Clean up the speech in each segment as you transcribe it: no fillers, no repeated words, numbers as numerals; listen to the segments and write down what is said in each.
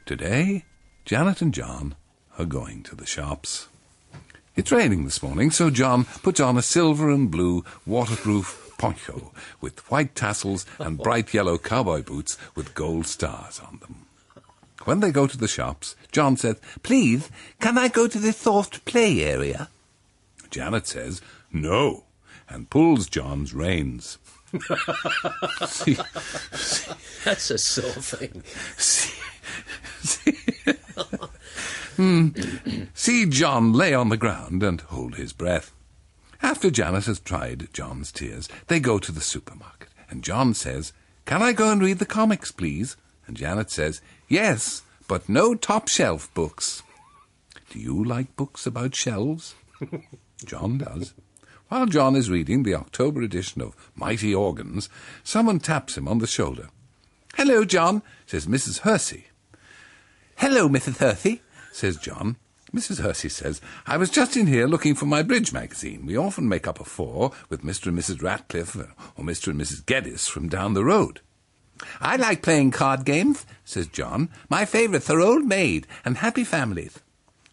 Today, Janet and John are going to the shops. It's raining this morning, so John puts on a silver and blue waterproof poncho with white tassels and bright yellow cowboy boots with gold stars on them. When they go to the shops, John says, "Please, can I go to the soft play area?" Janet says, "No," and pulls John's reins. see, That's a sore thing. See John lay on the ground and hold his breath. After Janet has dried John's tears, they go to the supermarket, and John says, "Can I go and read the comics, please?" And Janet says, "Yes, but no top-shelf books." Do you like books about shelves? John does. While John is reading the October edition of Mighty Organs, someone taps him on the shoulder. "Hello, John," says Mrs. Hersey. "Hello, Mrs. Hersey," says John. Mrs. Hersey says, "I was just in here looking for my bridge magazine. We often make up a four with Mr. and Mrs. Ratcliffe or Mr. and Mrs. Geddes from down the road." "I like playing card games," says John. "My favourites are Old Maid and Happy Families."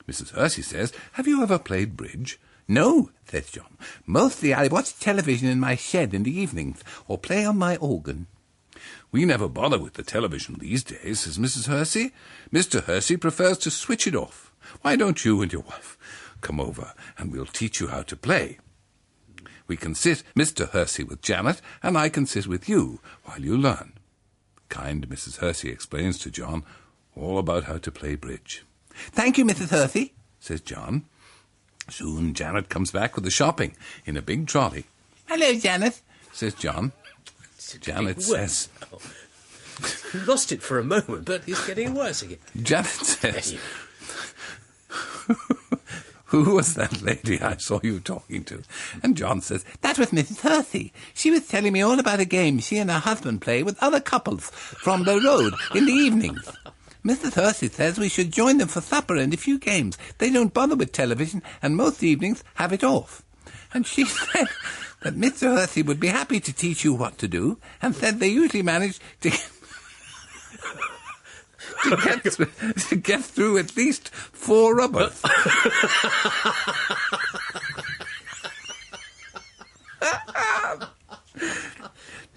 Mrs. Hersey says, "Have you ever played bridge?" "No," says John. "Mostly I watch television in my shed in the evenings or play on my organ." "We never bother with the television these days," says Mrs. Hersey. "Mr. Hersey prefers to switch it off. Why don't you and your wife come over and we'll teach you how to play? We can sit, Mr. Hersey with Janet, and I can sit with you while you learn." Kind Mrs. Hersey explains to John all about how to play bridge. "Thank you, Mrs. Hersey," says John. Soon Janet comes back with the shopping in a big trolley. "Hello, Janet," says John. Janet says... You lost it for a moment, but it's getting worse again. Janet says... "Who was that lady I saw you talking to?" And John says, "That was Mrs. Hersey. She was telling me all about a game she and her husband play with other couples from the road in the evenings. Mrs. Hersey says we should join them for supper and a few games. They don't bother with television and most evenings have it off. And she said that Mr. Hersey would be happy to teach you what to do, and said they usually manage to get through at least 4 rubbers."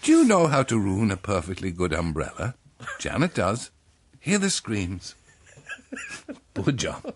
Do you know how to ruin a perfectly good umbrella? Janet does. Hear the screams. Poor John.